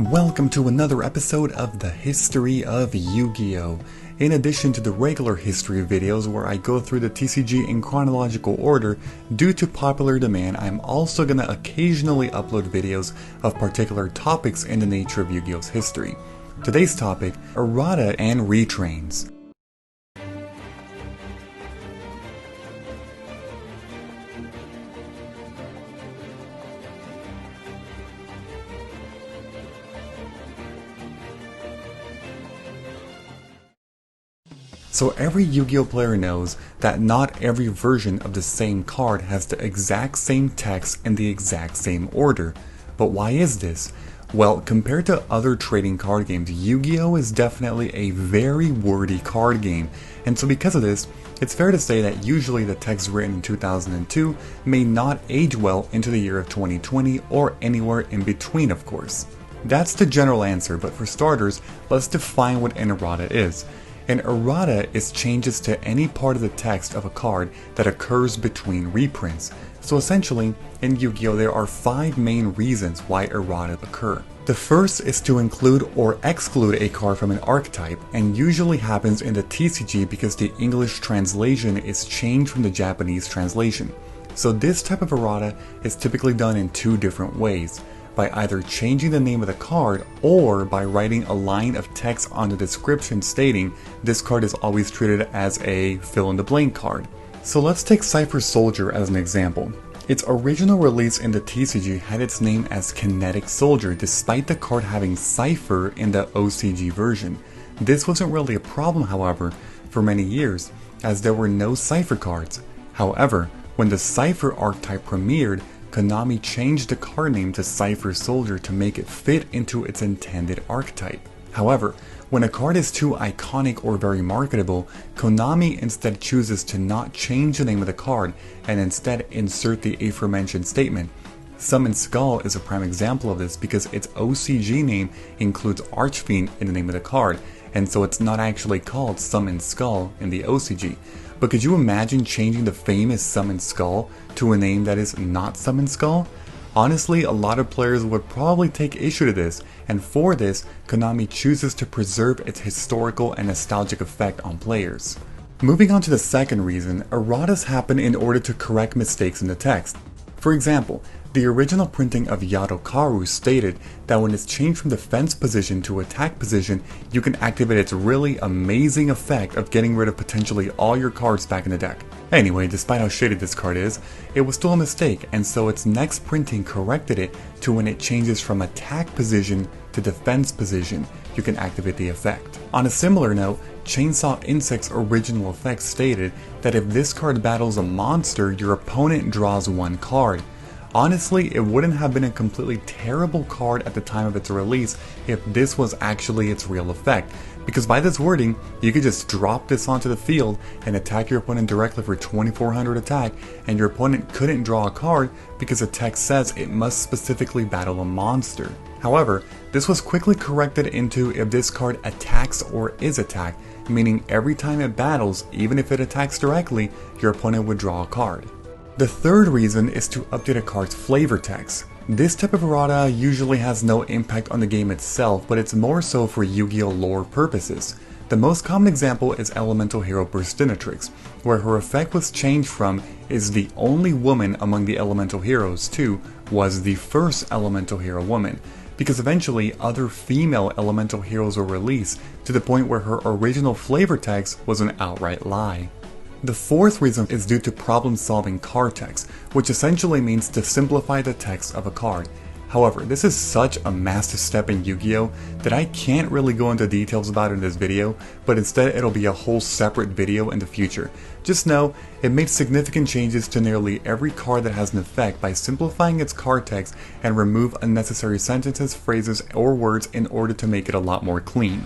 Welcome to another episode of the History of Yu-Gi-Oh! In addition to the regular history videos where I go through the TCG in chronological order, due to popular demand, I'm also going to occasionally upload videos of particular topics in the nature of Yu-Gi-Oh's history. Today's topic, Errata and Retrains. So every Yu-Gi-Oh player knows that not every version of the same card has the exact same text in the exact same order. But why is this? Well, compared to other trading card games, Yu-Gi-Oh is definitely a very wordy card game, and so because of this, it's fair to say that usually the text written in 2002 may not age well into the year of 2020 or anywhere in between, of course. That's the general answer, but for starters, let's define what an errata is. An errata is changes to any part of the text of a card that occurs between reprints. So essentially, in Yu-Gi-Oh there are 5 main reasons why errata occur. The first is to include or exclude a card from an archetype, and usually happens in the TCG because the English translation is changed from the Japanese translation. So this type of errata is typically done in 2 different ways. By either changing the name of the card or by writing a line of text on the description stating this card is always treated as a fill-in-the-blank card. So let's take Cypher Soldier as an example. Its original release in the TCG had its name as Kinetic Soldier despite the card having Cypher in the OCG version. This wasn't really a problem, however, for many years, as there were no Cypher cards. However, when the Cypher archetype premiered, Konami changed the card name to Cypher Soldier to make it fit into its intended archetype. However, when a card is too iconic or very marketable, Konami instead chooses to not change the name of the card and instead insert the aforementioned statement. Summon Skull is a prime example of this because its OCG name includes Archfiend in the name of the card, and so it's not actually called Summon Skull in the OCG. But could you imagine changing the famous Summon Skull to a name that is not Summon Skull? Honestly, a lot of players would probably take issue to this, and for this, Konami chooses to preserve its historical and nostalgic effect on players. Moving on to the second reason, erratas happen in order to correct mistakes in the text. For example, the original printing of Yadokaru stated that when it's changed from defense position to attack position, you can activate its really amazing effect of getting rid of potentially all your cards back in the deck. Anyway, despite how shady this card is, it was still a mistake, and so its next printing corrected it to when it changes from attack position to defense position, you can activate the effect. On a similar note, Chainsaw Insect's original effect stated that if this card battles a monster, your opponent draws 1 card. Honestly, it wouldn't have been a completely terrible card at the time of its release if this was actually its real effect, because by this wording, you could just drop this onto the field and attack your opponent directly for 2400 attack, and your opponent couldn't draw a card because the text says it must specifically battle a monster. However, this was quickly corrected into if this card attacks or is attacked, meaning every time it battles, even if it attacks directly, your opponent would draw a card. The third reason is to update a card's flavor text. This type of errata usually has no impact on the game itself, but it's more so for Yu-Gi-Oh lore purposes. The most common example is Elemental Hero Burstinatrix, where her effect was changed from is the only woman among the Elemental Heroes to was the first Elemental Hero woman, because eventually other female Elemental Heroes were released to the point where her original flavor text was an outright lie. The fourth reason is due to problem-solving card text, which essentially means to simplify the text of a card. However, this is such a massive step in Yu-Gi-Oh that I can't really go into details about it in this video, but instead it'll be a whole separate video in the future. Just know, it made significant changes to nearly every card that has an effect by simplifying its card text and remove unnecessary sentences, phrases, or words in order to make it a lot more clean.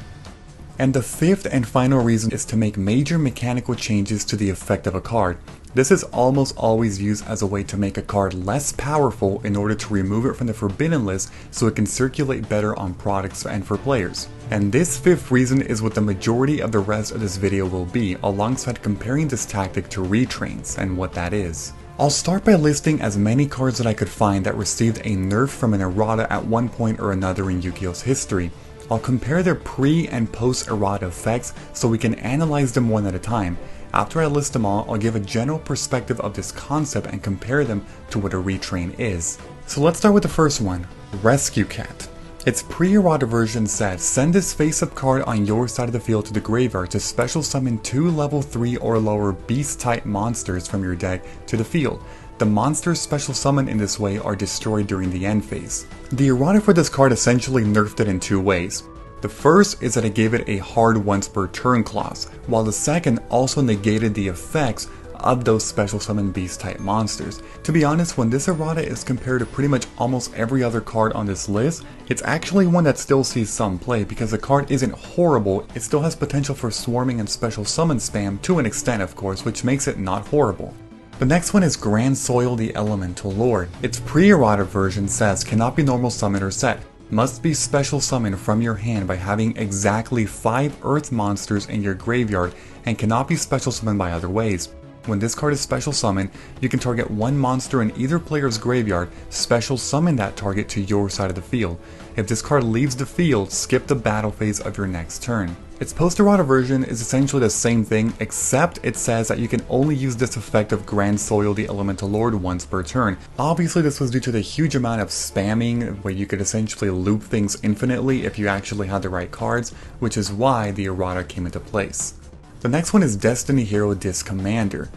And the fifth and final reason is to make major mechanical changes to the effect of a card. This is almost always used as a way to make a card less powerful in order to remove it from the forbidden list so it can circulate better on products and for players. And this fifth reason is what the majority of the rest of this video will be, alongside comparing this tactic to retrains and what that is. I'll start by listing as many cards that I could find that received a nerf from an errata at one point or another in Yu-Gi-Oh's history. I'll compare their pre and post errata effects so we can analyze them one at a time. After I list them all, I'll give a general perspective of this concept and compare them to what a retrain is. So let's start with the first one, Rescue Cat. Its pre-errata version said, send this face-up card on your side of the field to the graveyard to special summon 2 level 3 or lower beast-type monsters from your deck to the field. The monsters special summoned in this way are destroyed during the end phase. The errata for this card essentially nerfed it in two ways. The first is that it gave it a hard once per turn clause, while the second also negated the effects of those special summon beast type monsters. To be honest, when this errata is compared to pretty much almost every other card on this list, it's actually one that still sees some play because the card isn't horrible, it still has potential for swarming and special summon spam to an extent of course, which makes it not horrible. The next one is Grand Soil the Elemental Lord. Its pre-errata version says cannot be normal summoned or set. Must be special summoned from your hand by having exactly 5 earth monsters in your graveyard and cannot be special summoned by other ways. When this card is special summoned, you can target one monster in either player's graveyard, special summon that target to your side of the field. If this card leaves the field, skip the battle phase of your next turn. Its post-errata version is essentially the same thing, except it says that you can only use this effect of Grand Soil the Elemental Lord once per turn. Obviously this was due to the huge amount of spamming, where you could essentially loop things infinitely if you actually had the right cards, which is why the errata came into place. The next one is Destiny Hero Disc Commander.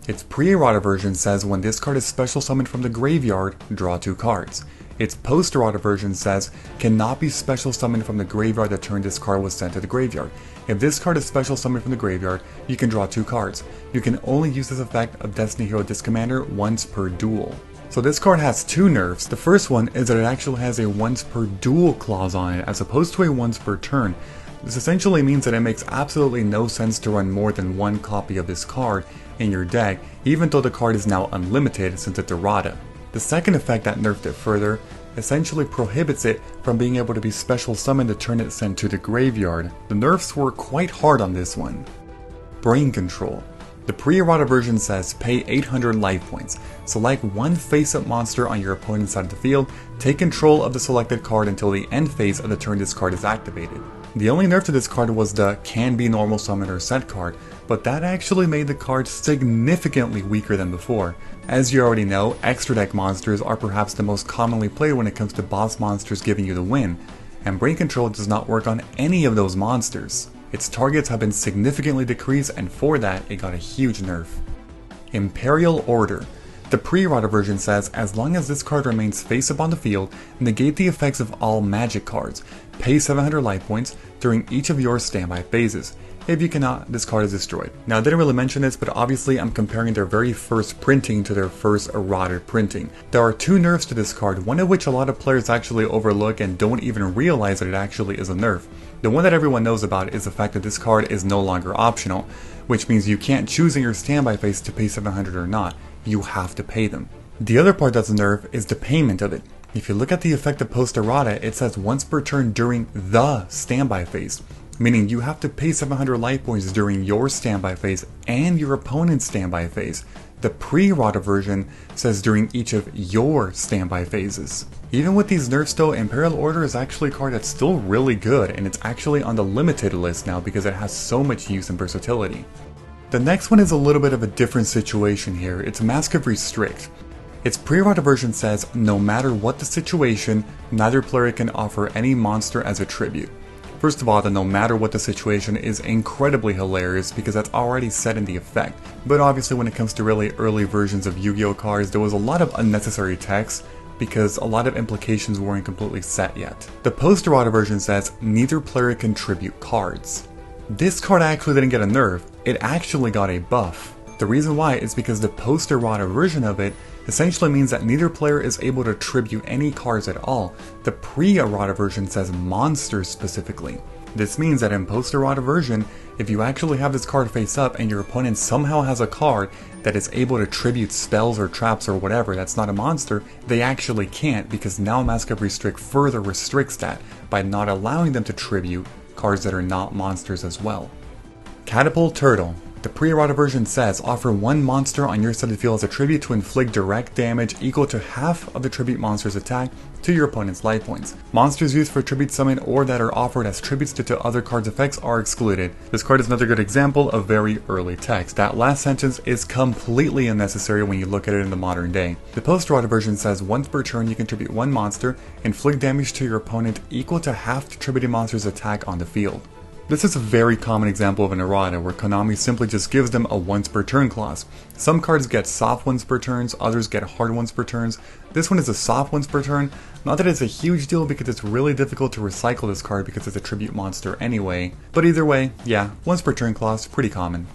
Its pre-errata version says when this card is special summoned from the graveyard, draw 2 cards. Its post-errata version says cannot be special summoned from the graveyard the turn this card was sent to the graveyard. If this card is special summoned from the graveyard, you can draw 2 cards. You can only use this effect of Destiny Hero Disc Commander once per duel. So this card has 2 nerfs. The first one is that it actually has a once per duel clause on it as opposed to a once per turn. This essentially means that it makes absolutely no sense to run more than 1 copy of this card in your deck, even though the card is now unlimited since it's errata. The second effect that nerfed it further essentially prohibits it from being able to be special summoned the turn it's sent to the graveyard. The nerfs were quite hard on this one. Brain Control. The pre-errata version says pay 800 life points. Select one face-up monster on your opponent's side of the field, take control of the selected card until the end phase of the turn this card is activated. The only nerf to this card was the can be normal summon or set card, but that actually made the card significantly weaker than before. As you already know, extra deck monsters are perhaps the most commonly played when it comes to boss monsters giving you the win, and Brain Control does not work on any of those monsters. Its targets have been significantly decreased, and for that it got a huge nerf. Imperial Order. The pre-errata version says, as long as this card remains face-up on the field, negate the effects of all magic cards. Pay 700 life points during each of your standby phases. If you cannot, this card is destroyed. Now I didn't really mention this, but obviously I'm comparing their very first printing to their first errata printing. There are 2 nerfs to this card, one of which a lot of players actually overlook and don't even realize that it actually is a nerf. The one that everyone knows about is the fact that this card is no longer optional, which means you can't choose in your standby phase to pay 700 or not. You have to pay them. The other part that's a nerf is the payment of it. If you look at the effect of post errata, it says once per turn during the standby phase, meaning you have to pay 700 life points during your standby phase and your opponent's standby phase. The pre-errata version says during each of your standby phases. Even with these nerfs though, Imperial Order is actually a card that's still really good, and it's actually on the limited list now because it has so much use and versatility. The next one is a little bit of a different situation here. It's Mask of Restrict. Its pre-errata version says, no matter what the situation, neither player can offer any monster as a tribute. First of all, the no matter what the situation is incredibly hilarious because that's already set in the effect. But obviously when it comes to really early versions of Yu-Gi-Oh cards, there was a lot of unnecessary text because a lot of implications weren't completely set yet. The post-errata version says, neither player can tribute cards. This card actually didn't get a nerf, it actually got a buff. The reason why is because the post-errata version of it essentially means that neither player is able to tribute any cards at all. The pre-errata version says monsters specifically. This means that in post-errata version, if you actually have this card face up and your opponent somehow has a card that is able to tribute spells or traps or whatever that's not a monster, they actually can't because now Mask of Restrict further restricts that by not allowing them to tribute cards that are not monsters as well. Catapult Turtle. The pre-errata version says, offer one monster on your side of the field as a tribute to inflict direct damage equal to half of the tribute monster's attack to your opponent's life points. Monsters used for tribute summon or that are offered as tributes to other cards' effects are excluded. This card is another good example of very early text. That last sentence is completely unnecessary when you look at it in the modern day. The post-errata version says, once per turn you can tribute one monster, inflict damage to your opponent equal to half the tributed monster's attack on the field. This is a very common example of an errata where Konami simply just gives them a once per turn clause. Some cards get soft once per turns, others get hard once per turns. This one is a soft once per turn. Not that it's a huge deal because it's really difficult to recycle this card because it's a tribute monster anyway. But either way, yeah, once per turn clause, pretty common.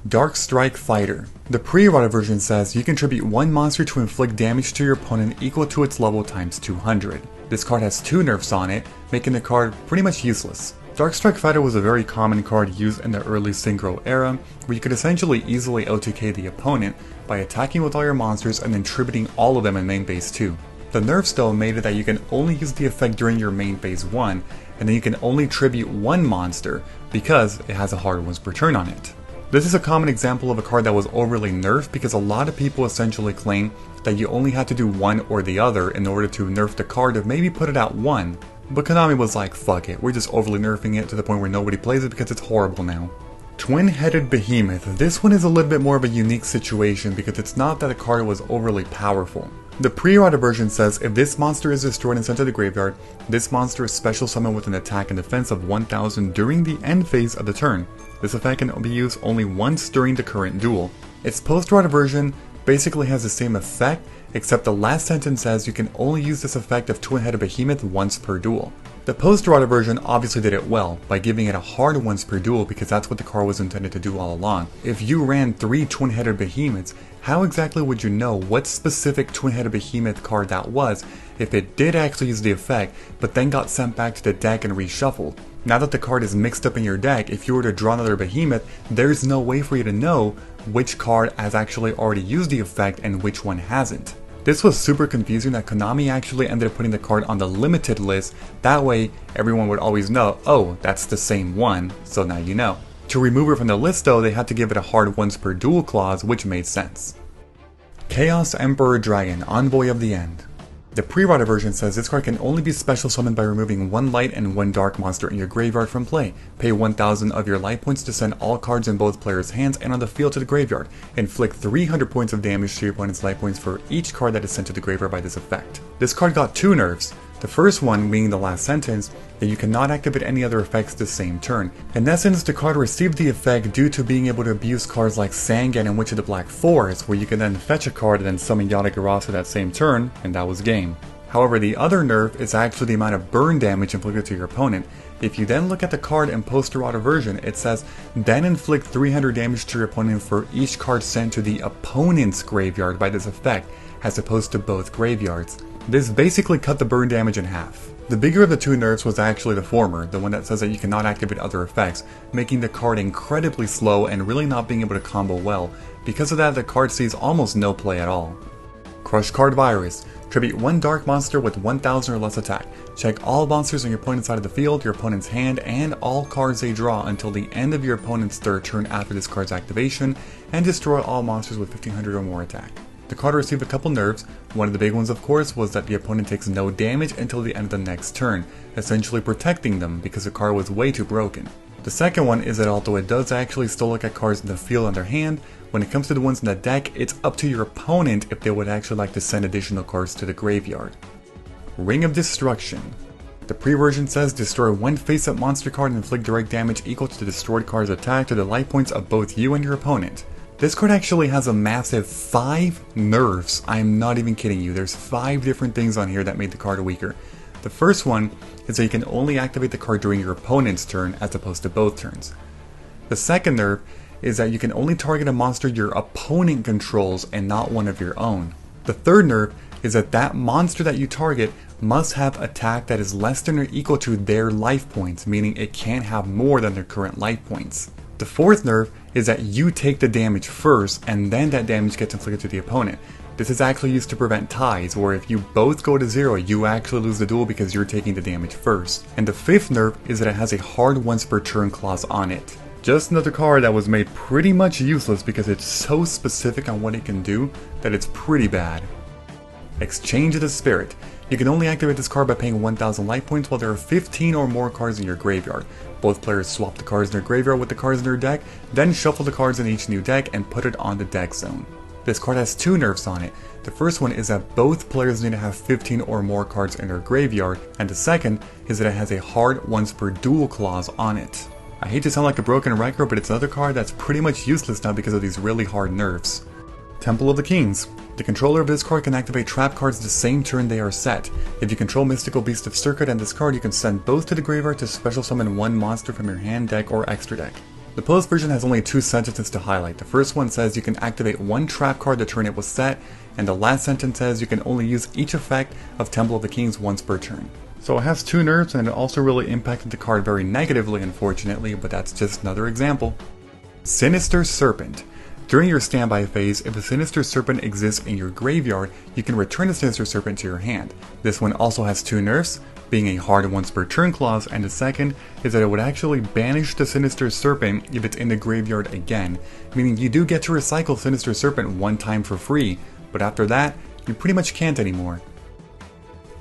Dark Strike Fighter. The pre-errata version says you can tribute one monster to inflict damage to your opponent equal to its level times 200. This card has 2 nerfs on it, making the card pretty much useless. Dark Strike Fighter was a very common card used in the early Synchro era, where you could essentially easily OTK the opponent by attacking with all your monsters and then tributing all of them in main phase 2. The nerfs though made it that you can only use the effect during your main phase 1, and then you can only tribute one monster because it has a hard once per turn on it. This is a common example of a card that was overly nerfed because a lot of people essentially claim that you only had to do one or the other in order to nerf the card or maybe put it at 1. But Konami was like, fuck it, we're just overly nerfing it to the point where nobody plays it because it's horrible now. Twin-Headed Behemoth. This one is a little bit more of a unique situation because it's not that the card was overly powerful. The pre-errata version says, if this monster is destroyed and sent to the graveyard, this monster is special summoned with an attack and defense of 1000 during the end phase of the turn. This effect can be used only once during the current duel. Its post-errata version basically has the same effect, except the last sentence says you can only use this effect of Twin-Headed Behemoth once per duel. The post-errata version obviously did it well, by giving it a hard once per duel because that's what the card was intended to do all along. If you ran 3 Twin-Headed Behemoths, how exactly would you know what specific Twin-Headed Behemoth card that was if it did actually use the effect, but then got sent back to the deck and reshuffled? Now that the card is mixed up in your deck, if you were to draw another Behemoth, there's no way for you to know which card has actually already used the effect and which one hasn't. This was super confusing that Konami actually ended up putting the card on the limited list, that way everyone would always know, oh, that's the same one, so now you know. To remove it from the list though, they had to give it a hard once per duel clause, which made sense. Chaos Emperor Dragon, Envoy of the End. The pre-errata version says this card can only be special summoned by removing 1 light and 1 dark monster in your graveyard from play. Pay 1000 of your life points to send all cards in both players' hands and on the field to the graveyard. Inflict 300 points of damage to your opponent's life points for each card that is sent to the graveyard by this effect. This card got 2 nerfs. The first one being the last sentence, that you cannot activate any other effects the same turn. In essence, the card received the effect due to being able to abuse cards like Sangan and Witch of the Black Forest, where you can then fetch a card and then summon Yugioh that same turn, and that was game. However, the other nerf is actually the amount of burn damage inflicted to your opponent. If you then look at the card in post-errata version, it says, then inflict 300 damage to your opponent for each card sent to the opponent's graveyard by this effect, as opposed to both graveyards. This basically cut the burn damage in half. The bigger of the 2 nerfs was actually the former, the one that says that you cannot activate other effects, making the card incredibly slow and really not being able to combo well. Because of that, the card sees almost no play at all. Crush Card Virus. Tribute 1 dark monster with 1000 or less attack. Check all monsters on your opponent's side of the field, your opponent's hand, and all cards they draw until the end of your opponent's third turn after this card's activation, and destroy all monsters with 1500 or more attack. The card received a couple nerfs. One of the big ones of course was that the opponent takes no damage until the end of the next turn, essentially protecting them because the card was way too broken. The second one is that although it does actually still look at cards in the field on their hand, when it comes to the ones in the deck, it's up to your opponent if they would actually like to send additional cards to the graveyard. Ring of Destruction. The pre-version says destroy 1 face-up monster card and inflict direct damage equal to the destroyed card's attack to the life points of both you and your opponent. This card actually has a massive 5 nerfs. I'm not even kidding you. There's 5 different things on here that made the card weaker. The first one is that you can only activate the card during your opponent's turn as opposed to both turns. The second nerf is that you can only target a monster your opponent controls and not one of your own. The third nerf is that that monster that you target must have attack that is less than or equal to their life points, meaning it can't have more than their current life points. The fourth nerf is that you take the damage first and then that damage gets inflicted to the opponent. This is actually used to prevent ties, where if you both go to 0, you actually lose the duel because you're taking the damage first. And the fifth nerf is that it has a hard once per turn clause on it. Just another card that was made pretty much useless because it's so specific on what it can do that it's pretty bad. Exchange of the Spirit. You can only activate this card by paying 1000 life points while there are 15 or more cards in your graveyard. Both players swap the cards in their graveyard with the cards in their deck, then shuffle the cards in each new deck and put it on the deck zone. This card has two nerfs on it. The first one is that both players need to have 15 or more cards in their graveyard, and the second is that it has a hard once per duel clause on it. I hate to sound like a broken record, but it's another card that's pretty much useless now because of these really hard nerfs. Temple of the Kings. The controller of this card can activate trap cards the same turn they are set. If you control Mystical Beast of Circuit and this card, you can send both to the graveyard to special summon one monster from your hand, deck, or extra deck. The post version has only two sentences to highlight. The first one says you can activate one trap card the turn it was set, and the last sentence says you can only use each effect of Temple of the Kings once per turn. So it has two nerfs, and it also really impacted the card very negatively, unfortunately, but that's just another example. Sinister Serpent. During your standby phase, if a Sinister Serpent exists in your graveyard, you can return the Sinister Serpent to your hand. This one also has two nerfs, being a hard once per turn clause, and the second is that it would actually banish the Sinister Serpent if it's in the graveyard again, meaning you do get to recycle Sinister Serpent one time for free, but after that, you pretty much can't anymore.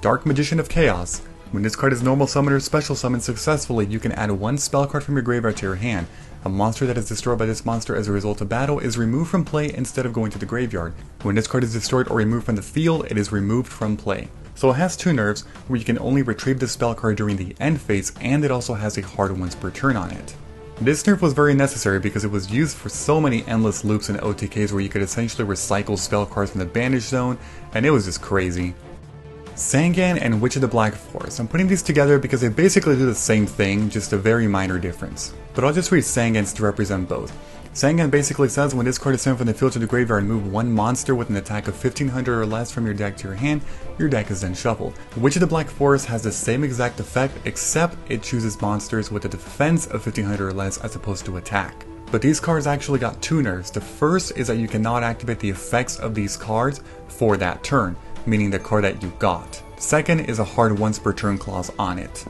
Dark Magician of Chaos. When this card is normal summon or special summon successfully, you can add one spell card from your graveyard to your hand. A monster that is destroyed by this monster as a result of battle is removed from play instead of going to the graveyard. When this card is destroyed or removed from the field, it is removed from play. So it has two nerfs, where you can only retrieve the spell card during the end phase, and it also has a hard once per turn on it. This nerf was very necessary because it was used for so many endless loops and OTKs where you could essentially recycle spell cards from the banish zone, and it was just crazy. Sangan and Witch of the Black Forest. I'm putting these together because they basically do the same thing, just a very minor difference. But I'll just read Sangan's to represent both. Sangan basically says when this card is sent from the field to the graveyard, move one monster with an attack of 1500 or less from your deck to your deck is then shuffled. Witch of the Black Forest has the same exact effect, except it chooses monsters with a defense of 1500 or less as opposed to attack. But these cards actually got two nerfs. The first is that you cannot activate the effects of these cards for that turn, meaning the card that you got. Second is a hard once per turn clause on it.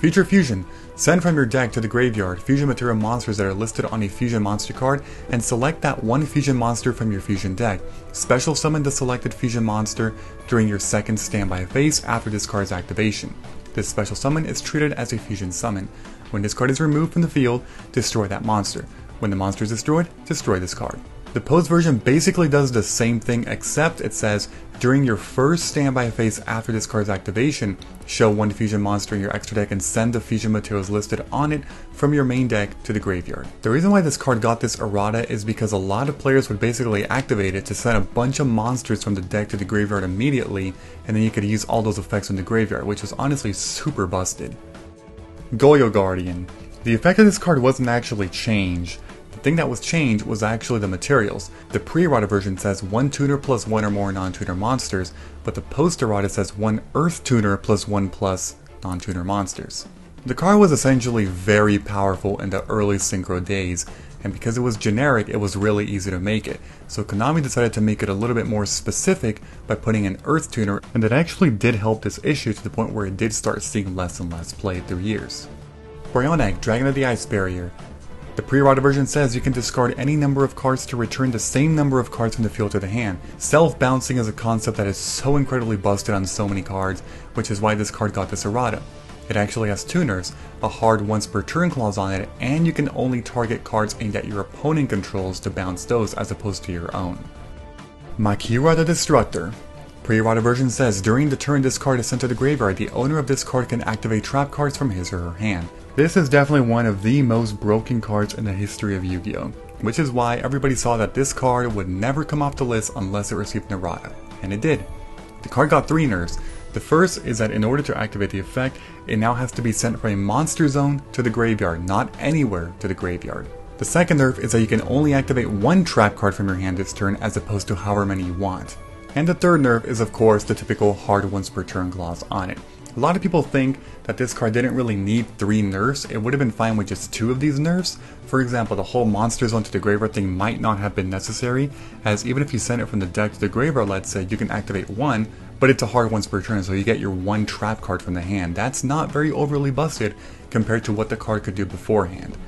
Feature Fusion. Send from your deck to the graveyard fusion material monsters that are listed on a fusion monster card and select that one fusion monster from your fusion deck. Special summon the selected fusion monster during your second standby phase after this card's activation. This special summon is treated as a fusion summon. When this card is removed from the field, destroy that monster. When the monster is destroyed, destroy this card. The post version basically does the same thing, except it says, during your first standby phase after this card's activation, show one fusion monster in your extra deck and send the fusion materials listed on it from your main deck to the graveyard. The reason why this card got this errata is because a lot of players would basically activate it to send a bunch of monsters from the deck to the graveyard immediately, and then you could use all those effects in the graveyard, which was honestly super busted. Yugioh Guardian. The effect of this card wasn't actually changed. The thing that was changed was actually the materials. The pre-errata version says one tuner plus one or more non-tuner monsters, but the post-errata says one earth tuner plus one plus non-tuner monsters. The card was essentially very powerful in the early Synchro days, and because it was generic, it was really easy to make it. So Konami decided to make it a little bit more specific by putting an earth tuner, and that actually did help this issue to the point where it did start seeing less and less play through years. Brionac, Dragon of the Ice Barrier. The pre-errata version says you can discard any number of cards to return the same number of cards from the field to the hand. Self-bouncing is a concept that is so incredibly busted on so many cards, which is why this card got this errata. It actually has two nerfs, a hard once per turn clause on it, and you can only target cards aimed at your opponent controls to bounce those as opposed to your own. Makira the Destructor. Pre-errata version says during the turn this card is sent to the graveyard, the owner of this card can activate trap cards from his or her hand. This is definitely one of the most broken cards in the history of Yu-Gi-Oh! Which is why everybody saw that this card would never come off the list unless it received an errata. And it did. The card got three nerfs. The first is that in order to activate the effect, it now has to be sent from a monster zone to the graveyard, not anywhere to the graveyard. The second nerf is that you can only activate one trap card from your hand this turn as opposed to however many you want. And the third nerf is of course the typical hard once per turn clause on it. A lot of people think that this card didn't really need 3 nerfs, it would have been fine with just 2 of these nerfs. For example, the whole monster zone to the graveyard thing might not have been necessary, as even if you send it from the deck to the graveyard, let's say, you can activate one, but it's a hard once per turn, so you get your one trap card from the hand. That's not very overly busted compared to what the card could do beforehand.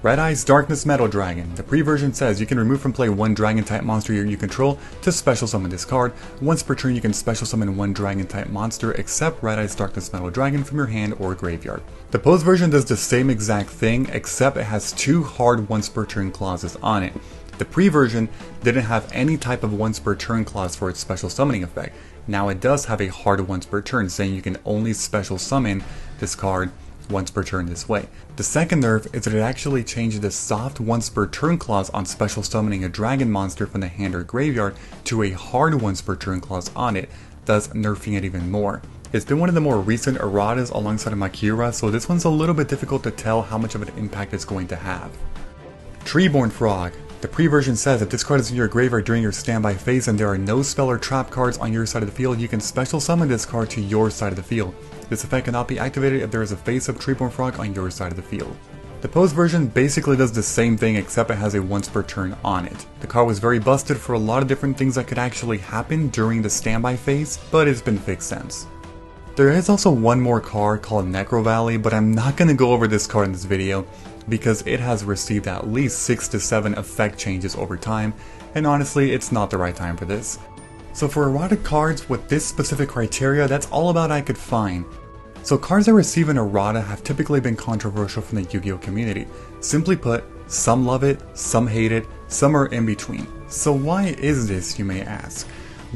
Red Eyes Darkness Metal Dragon. The pre-version says you can remove from play one dragon-type monster you control to special summon this card. Once per turn you can special summon one dragon-type monster except Red Eyes Darkness Metal Dragon from your hand or graveyard. The post version does the same exact thing except it has two hard once per turn clauses on it. The pre-version didn't have any type of once per turn clause for its special summoning effect. Now it does have a hard once per turn saying you can only special summon this card once per turn this way. The second nerf is that it actually changed the soft once per turn clause on special summoning a dragon monster from the hand or graveyard to a hard once per turn clause on it, thus nerfing it even more. It's been one of the more recent erratas alongside of Makira, so this one's a little bit difficult to tell how much of an impact it's going to have. Treeborn Frog. The pre-version says if this card is in your graveyard during your standby phase and there are no spell or trap cards on your side of the field, you can special summon this card to your side of the field. This effect cannot be activated if there is a face-up Treeborn Frog on your side of the field. The post version basically does the same thing except it has a once per turn on it. The card was very busted for a lot of different things that could actually happen during the standby phase, but it's been fixed since. There is also one more card called Necro Valley, but I'm not going to go over this card in this video because it has received at least 6 to 7 effect changes over time, and honestly it's not the right time for this. So for errata cards with this specific criteria, that's all about I could find. So cards that receive an errata have typically been controversial from the Yu-Gi-Oh community. Simply put, some love it, some hate it, some are in between. So why is this, you may ask?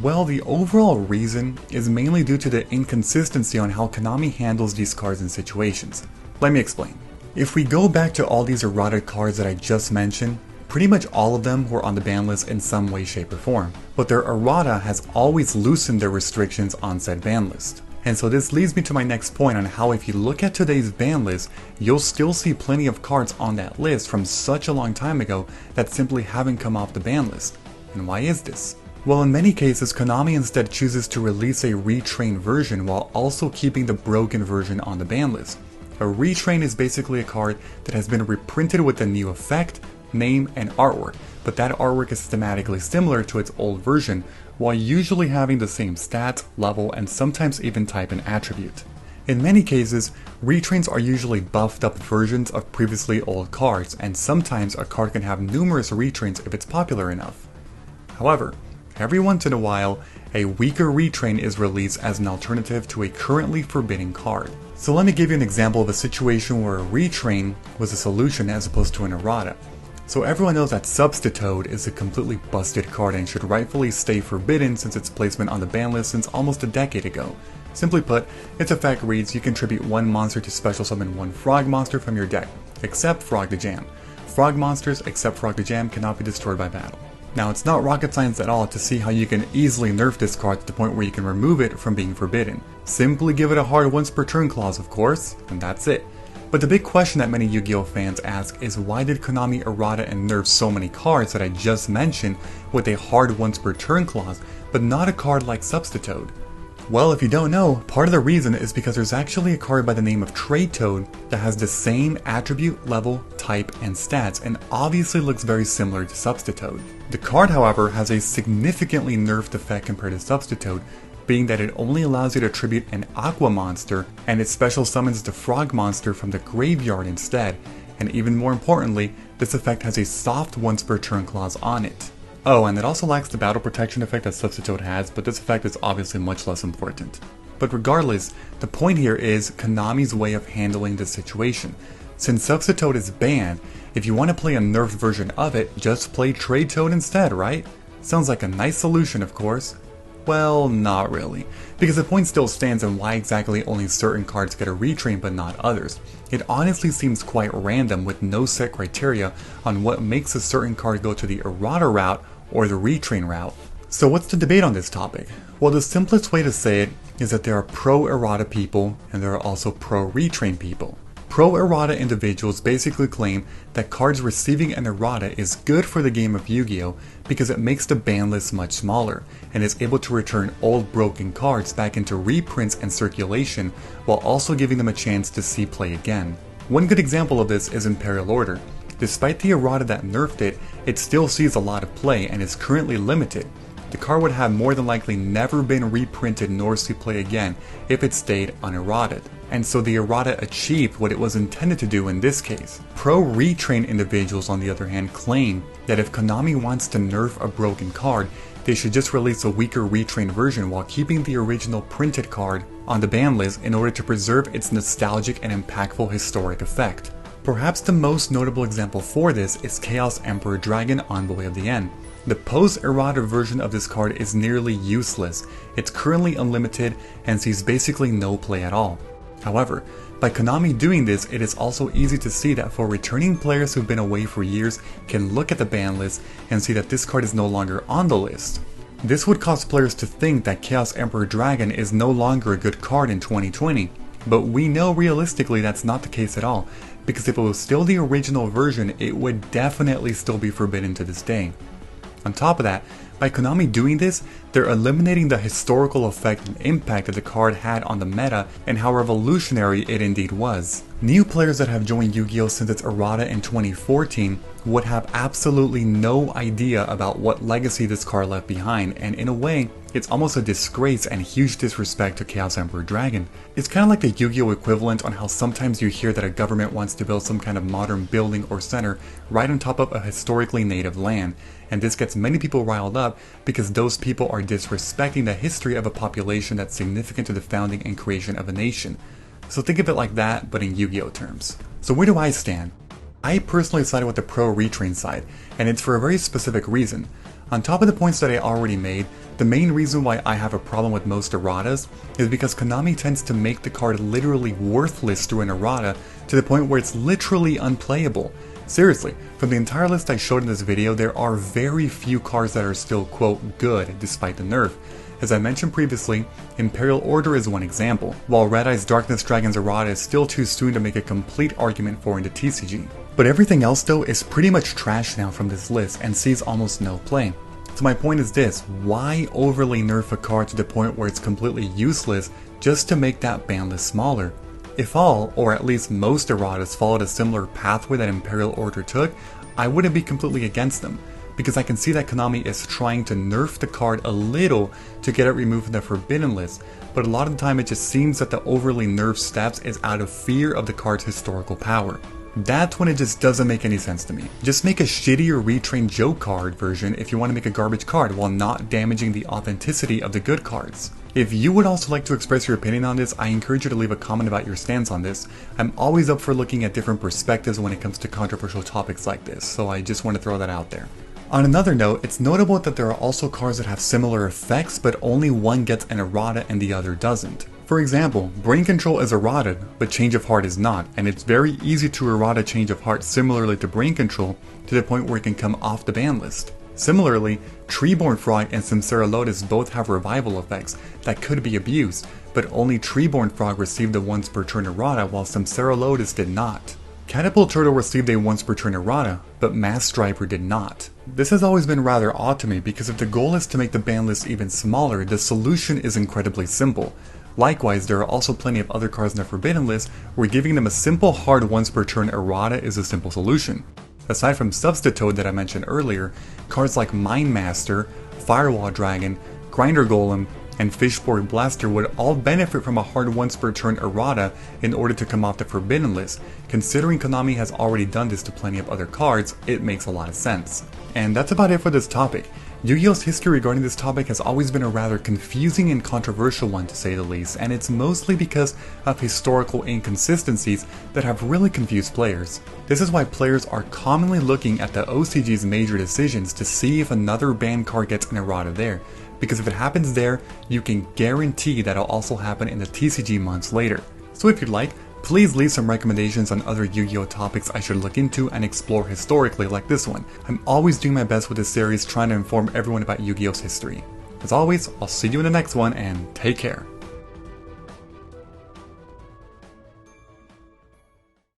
Well, the overall reason is mainly due to the inconsistency on how Konami handles these cards in situations. Let me explain. If we go back to all these errata cards that I just mentioned, pretty much all of them were on the ban list in some way, shape, or form, but their errata has always loosened their restrictions on said ban list. And so this leads me to my next point on how if you look at today's ban list, you'll still see plenty of cards on that list from such a long time ago that simply haven't come off the ban list. And why is this? Well, in many cases, Konami instead chooses to release a retrain version while also keeping the broken version on the ban list. A retrain is basically a card that has been reprinted with a new effect, name, and artwork, but that artwork is thematically similar to its old version, while usually having the same stats, level, and sometimes even type and attribute. In many cases, retrains are usually buffed up versions of previously old cards, and sometimes a card can have numerous retrains if it's popular enough. However, every once in a while, a weaker retrain is released as an alternative to a currently forbidden card. So let me give you an example of a situation where a retrain was a solution as opposed to an errata. So everyone knows that Substitute is a completely busted card and should rightfully stay forbidden since its placement on the ban list since almost a decade ago. Simply put, its effect reads you contribute one monster to special summon one frog monster from your deck, except Frog the Jam. Frog monsters except Frog the Jam cannot be destroyed by battle. Now it's not rocket science at all to see how you can easily nerf this card to the point where you can remove it from being forbidden. Simply give it a hard once per turn clause of course, and that's it. But the big question that many Yu-Gi-Oh fans ask is why did Konami errata and nerf so many cards that I just mentioned with a hard once per turn clause, but not a card like Substitute? Well, if you don't know, part of the reason is because there's actually a card by the name of Trade Toad that has the same attribute, level, type, and stats, and obviously looks very similar to Substitute. The card, however, has a significantly nerfed effect compared to Substitute, being that it only allows you to tribute an Aqua monster, and it special summons the Frog monster from the graveyard instead, and even more importantly, this effect has a soft once per turn clause on it. Oh, and it also lacks the battle protection effect that Substitute has, but this effect is obviously much less important. But regardless, the point here is Konami's way of handling this situation. Since Substitute is banned, if you want to play a nerfed version of it, just play Trade Toad instead, right? Sounds like a nice solution, of course. Well, not really, because the point still stands on why exactly only certain cards get a retrain but not others. It honestly seems quite random with no set criteria on what makes a certain card go to the errata route or the retrain route. So what's the debate on this topic? Well, the simplest way to say it is that there are pro-errata people and there are also pro-retrain people. Pro-errata individuals basically claim that cards receiving an errata is good for the game of Yu-Gi-Oh! Because it makes the ban list much smaller, and is able to return old broken cards back into reprints and circulation, while also giving them a chance to see play again. One good example of this is Imperial Order. Despite the errata that nerfed it, it still sees a lot of play and is currently limited. The card would have more than likely never been reprinted nor see play again if it stayed unerrated. and so the errata achieved what it was intended to do in this case. Pro Retrain individuals, on the other hand, claim that if Konami wants to nerf a broken card, they should just release a weaker Retrain version while keeping the original printed card on the ban list in order to preserve its nostalgic and impactful historic effect. Perhaps the most notable example for this is Chaos Emperor Dragon Envoy of the End. The post-errata version of this card is nearly useless. It's currently unlimited and sees basically no play at all. However, by Konami doing this, it is also easy to see that for returning players who've been away for years can look at the ban list and see that this card is no longer on the list. This would cause players to think that Chaos Emperor Dragon is no longer a good card in 2020, but we know realistically that's not the case at all, because if it was still the original version, it would definitely still be forbidden to this day. On top of that, by Konami doing this, they're eliminating the historical effect and impact that the card had on the meta and how revolutionary it indeed was. New players that have joined Yu-Gi-Oh! Since its errata in 2014 would have absolutely no idea about what legacy this card left behind, and in a way, it's almost a disgrace and huge disrespect to Chaos Emperor Dragon. It's kind of like the Yu-Gi-Oh! Equivalent on how sometimes you hear that a government wants to build some kind of modern building or center right on top of a historically native land, and this gets many people riled up because those people are disrespecting the history of a population that's significant to the founding and creation of a nation. So think of it like that, but in Yu-Gi-Oh! Terms. So where do I stand? I personally sided with the Pro Retrain side, and it's for a very specific reason. On top of the points that I already made, the main reason why I have a problem with most erratas is because Konami tends to make the card literally worthless through an errata to the point where it's literally unplayable. Seriously, from the entire list I showed in this video, there are very few cards that are still quote good despite the nerf. As I mentioned previously, Imperial Order is one example, while Red Eye's Darkness Dragon's errata is still too soon to make a complete argument for in the TCG. But everything else though is pretty much trash now from this list and sees almost no play. So my point is this, why overly nerf a card to the point where it's completely useless just to make that ban list smaller? If all, or at least most erratas followed a similar pathway that Imperial Order took, I wouldn't be completely against them, because I can see that Konami is trying to nerf the card a little to get it removed from the forbidden list, but a lot of the time it just seems that the overly nerfed steps is out of fear of the card's historical power. That's when it just doesn't make any sense to me. Just make a shittier Retrain Joe card version if you want to make a garbage card while not damaging the authenticity of the good cards. If you would also like to express your opinion on this, I encourage you to leave a comment about your stance on this. I'm always up for looking at different perspectives when it comes to controversial topics like this, so I just want to throw that out there. On another note, it's notable that there are also cards that have similar effects, but only one gets an errata and the other doesn't. For example, Brain Control is errated, but Change of Heart is not, and it's very easy to errata Change of Heart similarly to Brain Control to the point where it can come off the ban list. Similarly, Treeborn Frog and Samsara Lotus both have revival effects that could be abused, but only Treeborn Frog received a once per turn errata while Samsara Lotus did not. Catapult Turtle received a once per turn errata, but Mass Striper did not. This has always been rather odd to me because if the goal is to make the ban list even smaller, the solution is incredibly simple. Likewise, there are also plenty of other cards in the forbidden list where giving them a simple hard once per turn errata is a simple solution. Aside from Substitute that I mentioned earlier, cards like Mind Master, Firewall Dragon, Grinder Golem, and Fishborg Blaster would all benefit from a hard once per turn errata in order to come off the forbidden list. Considering Konami has already done this to plenty of other cards, it makes a lot of sense. And that's about it for this topic. Yu-Gi-Oh's history regarding this topic has always been a rather confusing and controversial one to say the least, and it's mostly because of historical inconsistencies that have really confused players. This is why players are commonly looking at the OCG's major decisions to see if another banned card gets an errata there, because if it happens there, you can guarantee that it'll also happen in the TCG months later. So if you'd like, please leave some recommendations on other Yu-Gi-Oh topics I should look into and explore historically like this one. I'm always doing my best with this series trying to inform everyone about Yu-Gi-Oh's history. As always, I'll see you in the next one and take care.